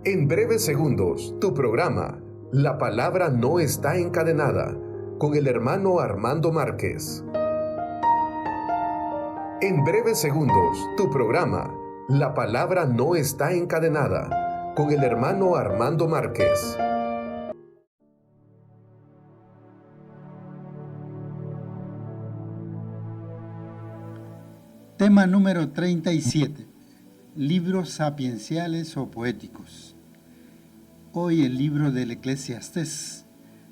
En breves segundos, tu programa, La Palabra No Está Encadenada, con el hermano Armando Márquez. En breves segundos, tu programa, La Palabra No Está Encadenada, con el hermano Armando Márquez. Tema número 37. Libros sapienciales o poéticos. Hoy el libro del Eclesiastés,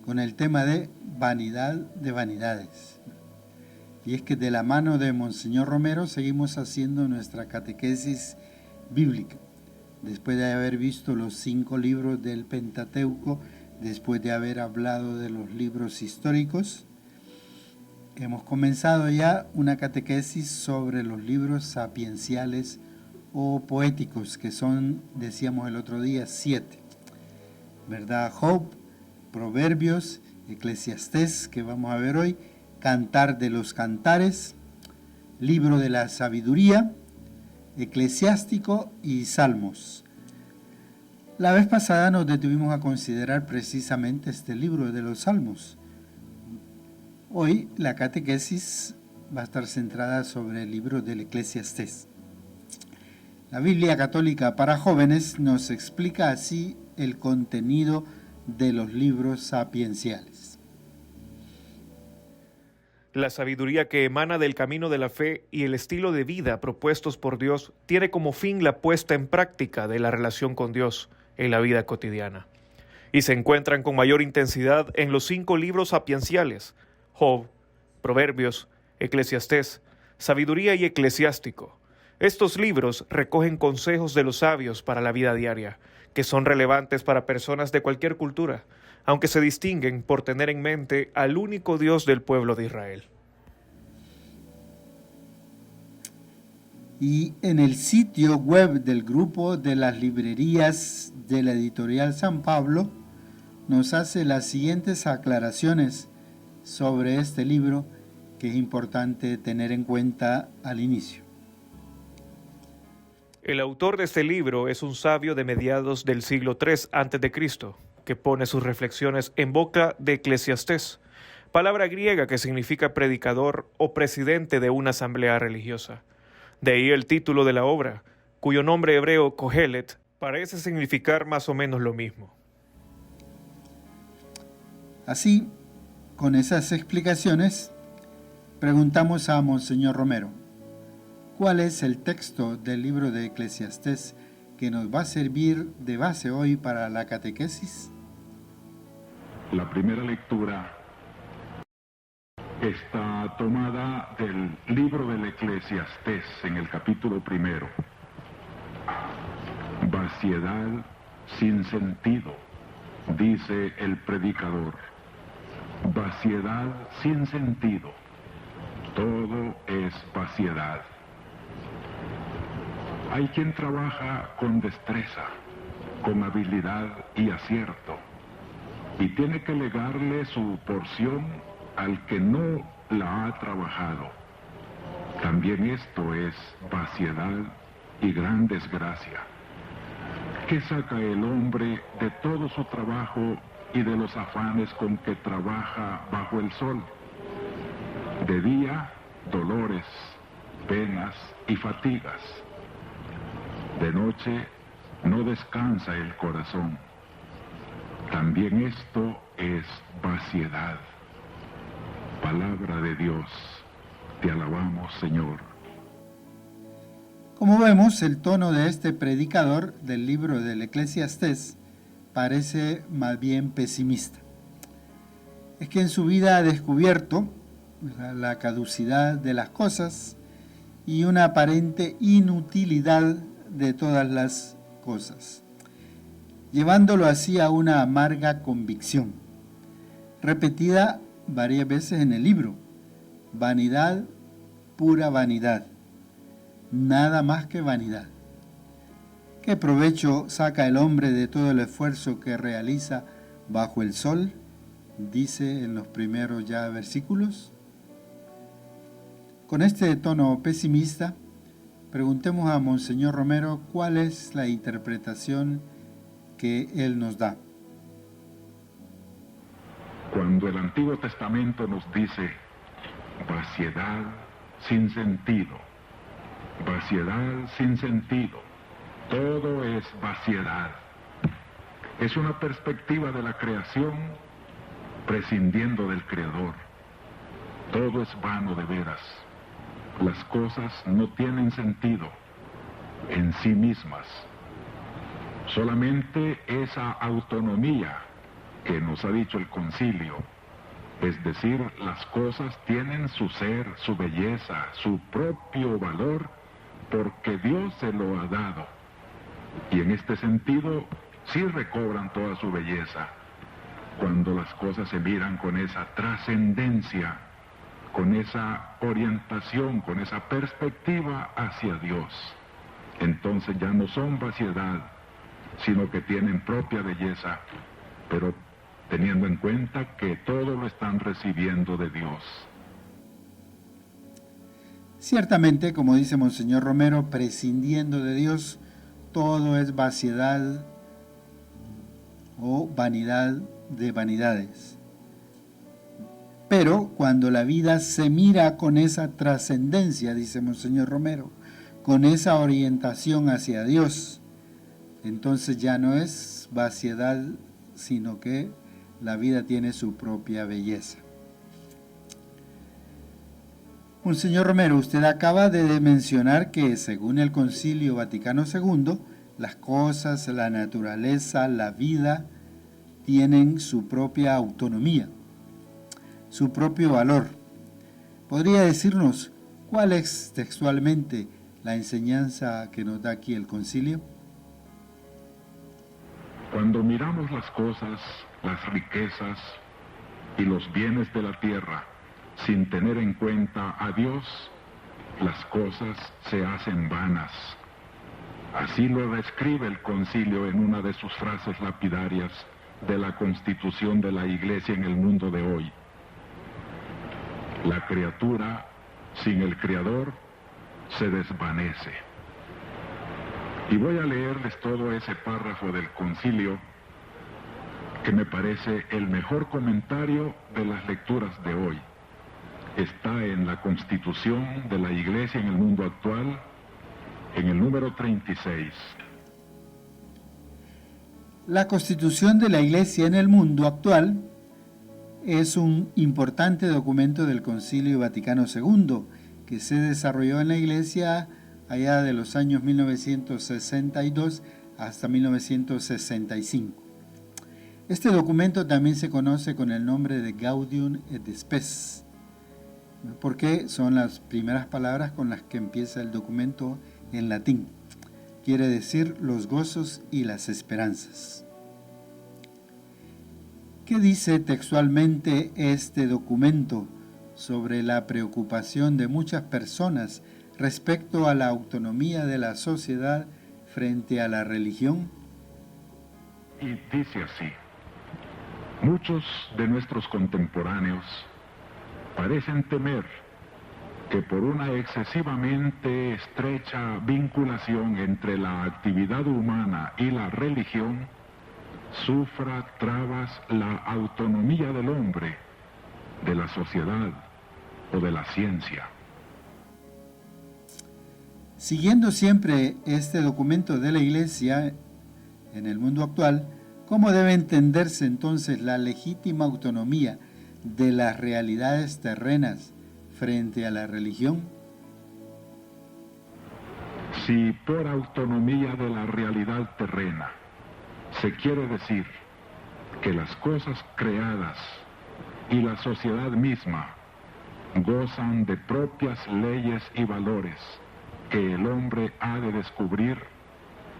con el tema de vanidad de vanidades. Y es que de la mano de Monseñor Romero seguimos haciendo nuestra catequesis bíblica. Después de haber visto los 5 libros del Pentateuco, después de haber hablado de los libros históricos, hemos comenzado ya una catequesis sobre los libros sapienciales o poéticos, que son, decíamos el otro día, 7. ¿Verdad? Job, Proverbios, Eclesiastés, que vamos a ver hoy, Cantar de los Cantares, Libro de la Sabiduría, Eclesiástico y Salmos. La vez pasada nos detuvimos a considerar precisamente este libro de los Salmos. Hoy la catequesis va a estar centrada sobre el libro del Eclesiastés. La Biblia Católica para Jóvenes nos explica así el contenido de los libros sapienciales. La sabiduría que emana del camino de la fe y el estilo de vida propuestos por Dios tiene como fin la puesta en práctica de la relación con Dios en la vida cotidiana. Y se encuentran con mayor intensidad en los 5 libros sapienciales: Job, Proverbios, Eclesiastés, Sabiduría y Eclesiástico. Estos libros recogen consejos de los sabios para la vida diaria, que son relevantes para personas de cualquier cultura, aunque se distinguen por tener en mente al único Dios del pueblo de Israel. Y en el sitio web del grupo de las librerías de la editorial San Pablo, nos hace las siguientes aclaraciones sobre este libro que es importante tener en cuenta al inicio. El autor de este libro es un sabio de mediados del siglo III a.C., que pone sus reflexiones en boca de Eclesiastés, palabra griega que significa predicador o presidente de una asamblea religiosa. De ahí el título de la obra, cuyo nombre hebreo Kohelet parece significar más o menos lo mismo. Así, con esas explicaciones, preguntamos a Monseñor Romero, ¿cuál es el texto del libro de Eclesiastés que nos va a servir de base hoy para la catequesis? La primera lectura está tomada del libro del Eclesiastés en el capítulo 1. Vaciedad sin sentido, dice el predicador. Vaciedad sin sentido, todo es vaciedad. Hay quien trabaja con destreza, con habilidad y acierto, y tiene que legarle su porción al que no la ha trabajado. También esto es vaciedad y gran desgracia. ¿Qué saca el hombre de todo su trabajo y de los afanes con que trabaja bajo el sol? De día, dolores, penas y fatigas. De noche, no descansa el corazón. También esto es vaciedad. Palabra de Dios, te alabamos, Señor. Como vemos, el tono de este predicador del libro del Eclesiastés parece más bien pesimista. Es que en su vida ha descubierto la caducidad de las cosas y una aparente inutilidad de todas las cosas, llevándolo así a una amarga convicción, repetida varias veces en el libro: vanidad, pura vanidad, nada más que vanidad. ¿Qué provecho saca el hombre de todo el esfuerzo que realiza bajo el sol?, dice en los primeros ya versículos. Con este tono pesimista, preguntemos a Monseñor Romero cuál es la interpretación que Él nos da. Cuando el Antiguo Testamento nos dice vaciedad sin sentido, todo es vaciedad. Es una perspectiva de la creación prescindiendo del Creador. Todo es vano de veras. Las cosas no tienen sentido en sí mismas. Solamente esa autonomía que nos ha dicho el concilio, es decir, las cosas tienen su ser, su belleza, su propio valor, porque Dios se lo ha dado. Y en este sentido, sí recobran toda su belleza, cuando las cosas se miran con esa trascendencia, con esa orientación, con esa perspectiva hacia Dios. Entonces ya no son vaciedad, sino que tienen propia belleza, pero teniendo en cuenta que todo lo están recibiendo de Dios. Ciertamente, como dice Monseñor Romero, prescindiendo de Dios, todo es vaciedad o vanidad de vanidades. Pero cuando la vida se mira con esa trascendencia, dice Monseñor Romero, con esa orientación hacia Dios, entonces ya no es vaciedad, sino que la vida tiene su propia belleza. Monseñor Romero, usted acaba de mencionar que según el Concilio Vaticano II, las cosas, la naturaleza, la vida tienen su propia autonomía, su propio valor. ¿Podría decirnos cuál es textualmente la enseñanza que nos da aquí el Concilio? Cuando miramos las cosas, las riquezas y los bienes de la tierra sin tener en cuenta a Dios, las cosas se hacen vanas. Así lo describe el concilio en una de sus frases lapidarias de la constitución de la Iglesia en el mundo de hoy. La criatura sin el Creador se desvanece. Y voy a leerles todo ese párrafo del concilio que me parece el mejor comentario de las lecturas de hoy. Está en la Constitución de la Iglesia en el mundo actual, en el número 36. La Constitución de la Iglesia en el mundo actual es un importante documento del Concilio Vaticano II que se desarrolló en la Iglesia allá de los años 1962 hasta 1965. Este documento también se conoce con el nombre de Gaudium et Spes, porque son las primeras palabras con las que empieza el documento en latín. Quiere decir los gozos y las esperanzas. ¿Qué dice textualmente este documento sobre la preocupación de muchas personas respecto a la autonomía de la sociedad frente a la religión? Y dice así: muchos de nuestros contemporáneos parecen temer que por una excesivamente estrecha vinculación entre la actividad humana y la religión sufra trabas la autonomía del hombre, de la sociedad o de la ciencia. Siguiendo siempre este documento de la Iglesia en el mundo actual, ¿cómo debe entenderse entonces la legítima autonomía de las realidades terrenas frente a la religión? Si por autonomía de la realidad terrena se quiere decir que las cosas creadas y la sociedad misma gozan de propias leyes y valores que el hombre ha de descubrir,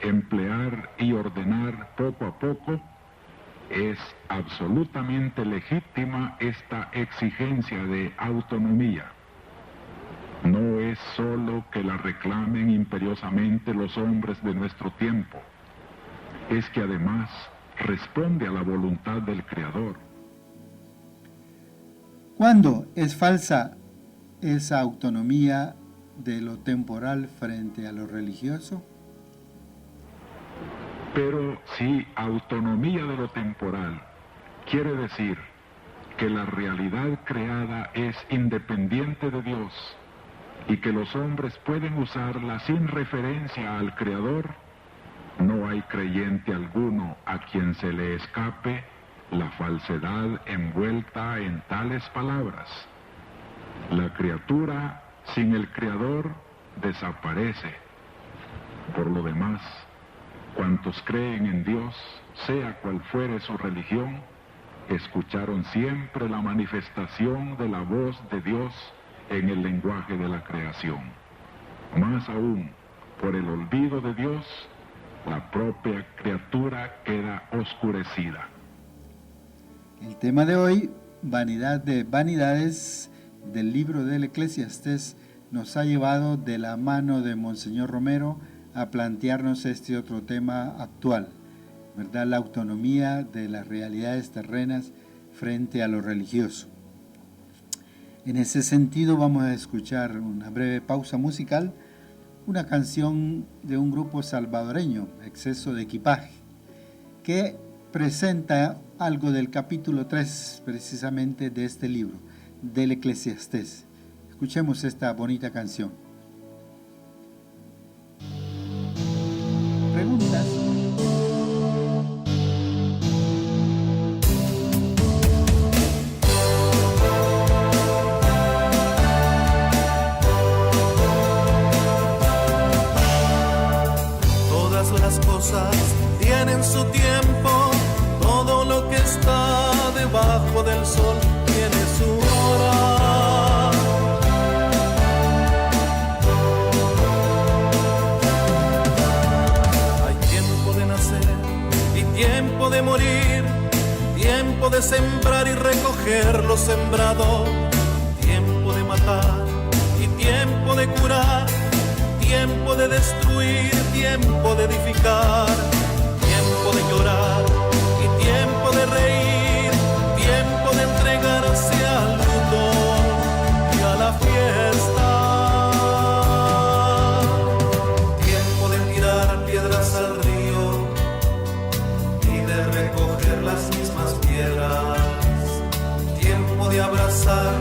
emplear y ordenar poco a poco, es absolutamente legítima esta exigencia de autonomía. No es solo que la reclamen imperiosamente los hombres de nuestro tiempo, es que además responde a la voluntad del Creador. ¿Cuándo es falsa esa autonomía de lo temporal frente a lo religioso? Pero si autonomía de lo temporal quiere decir que la realidad creada es independiente de Dios y que los hombres pueden usarla sin referencia al Creador, no hay creyente alguno a quien se le escape la falsedad envuelta en tales palabras. La criatura sin el Creador desaparece. Por lo demás, cuantos creen en Dios, sea cual fuere su religión, escucharon siempre la manifestación de la voz de Dios en el lenguaje de la creación. Más aún, por el olvido de Dios, la propia criatura queda oscurecida. El tema de hoy, vanidad de vanidades, del libro del Eclesiastés, nos ha llevado de la mano de Monseñor Romero a plantearnos este otro tema actual, ¿verdad? La autonomía de las realidades terrenas frente a lo religioso. En ese sentido vamos a escuchar una breve pausa musical, una canción de un grupo salvadoreño, Exceso de Equipaje, que presenta algo del capítulo 3 precisamente de este libro, del Eclesiastés. Escuchemos esta bonita canción. ¿Preguntas? Todas las cosas tienen su tiempo, todo lo que está debajo del sol tiene su hora. Hay tiempo de nacer y tiempo de morir, tiempo de sembrar y recoger lo sembrado, tiempo de matar y tiempo de curar, tiempo de destruir, tiempo de edificar, tiempo de llorar y tiempo de reír, tiempo de entregarse al luto y a la fiesta, tiempo de tirar piedras al río y de recoger las mismas piedras, tiempo de abrazar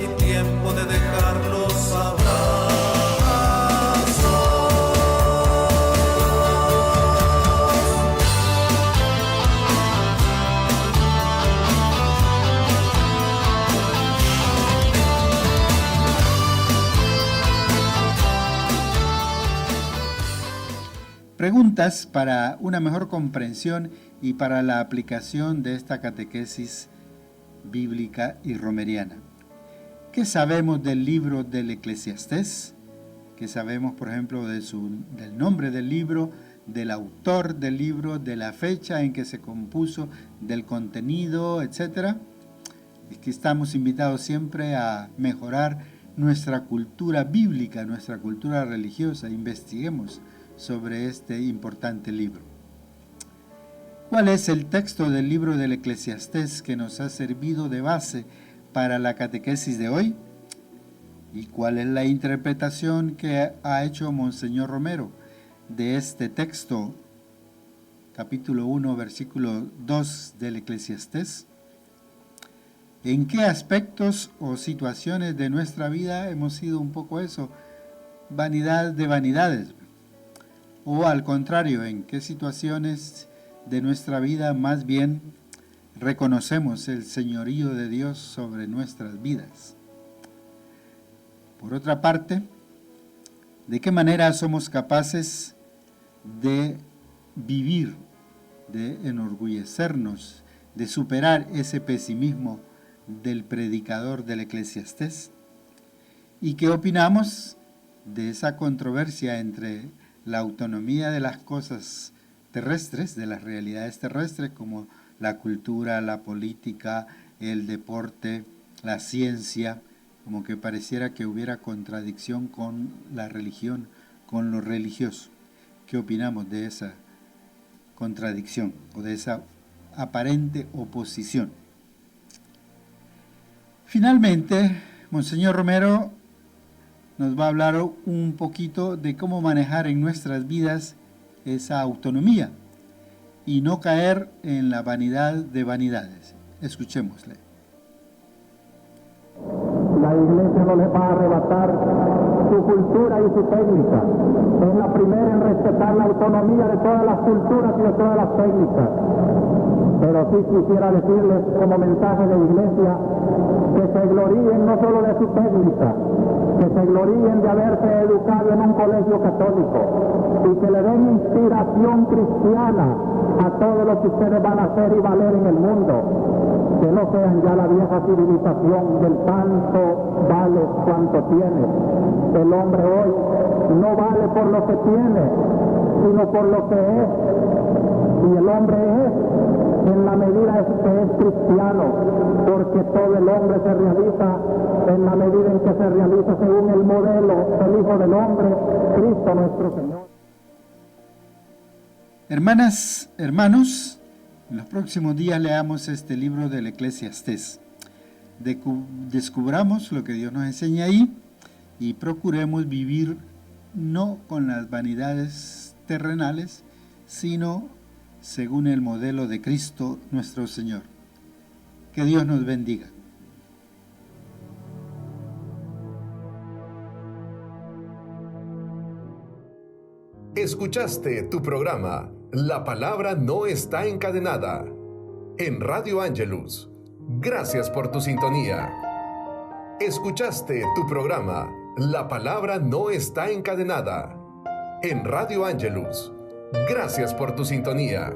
y tiempo de dejarlos abrazar. Preguntas para una mejor comprensión y para la aplicación de esta catequesis bíblica y romeriana. ¿Qué sabemos del libro del Eclesiastés? ¿Qué sabemos, por ejemplo, del nombre del libro, del autor del libro, de la fecha en que se compuso, del contenido, etcétera? Es que estamos invitados siempre a mejorar nuestra cultura bíblica, nuestra cultura religiosa. Investiguemos sobre este importante libro. ¿Cuál es el texto del libro del Eclesiastés que nos ha servido de base para la catequesis de hoy? ¿Y cuál es la interpretación que ha hecho Monseñor Romero de este texto, capítulo 1, versículo 2 del Eclesiastés? ¿En qué aspectos o situaciones de nuestra vida hemos sido un poco eso, vanidad de vanidades? O al contrario, ¿en qué situaciones de nuestra vida más bien reconocemos el señorío de Dios sobre nuestras vidas? Por otra parte, ¿de qué manera somos capaces de vivir, de enorgullecernos, de superar ese pesimismo del predicador del Eclesiastés? ¿Y qué opinamos de esa controversia entre la autonomía de las cosas terrestres, de las realidades terrestres, como la cultura, la política, el deporte, la ciencia, como que pareciera que hubiera contradicción con la religión, con lo religioso? ¿Qué opinamos de esa contradicción o de esa aparente oposición? Finalmente, Monseñor Romero nos va a hablar un poquito de cómo manejar en nuestras vidas esa autonomía. y no caer en la vanidad de vanidades. Escuchémosle. La Iglesia no les va a arrebatar su cultura y su técnica. Es la primera en respetar la autonomía de todas las culturas y de todas las técnicas. Pero sí quisiera decirles como mensaje de Iglesia que se gloríen no solo de su técnica, que se gloríen de haberse educado en un colegio católico y que le den inspiración cristiana a todo lo que ustedes van a hacer y valer en el mundo. Que no sean ya la vieja civilización del tanto vale cuanto tiene. El hombre hoy no vale por lo que tiene, sino por lo que es. Y el hombre es en la medida que es cristiano, porque todo el hombre se realiza en la medida en que se realiza según el modelo del Hijo del Hombre, Cristo nuestro Señor. Hermanas, hermanos, en los próximos días leamos este libro del Eclesiastés. Descubramos lo que Dios nos enseña ahí y procuremos vivir no con las vanidades terrenales, sino según el modelo de Cristo nuestro Señor. Que Dios nos bendiga. Escuchaste tu programa La Palabra No Está Encadenada en Radio Angelus. Gracias por tu sintonía. Escuchaste tu programa La Palabra No Está Encadenada en Radio Angelus. Gracias por tu sintonía.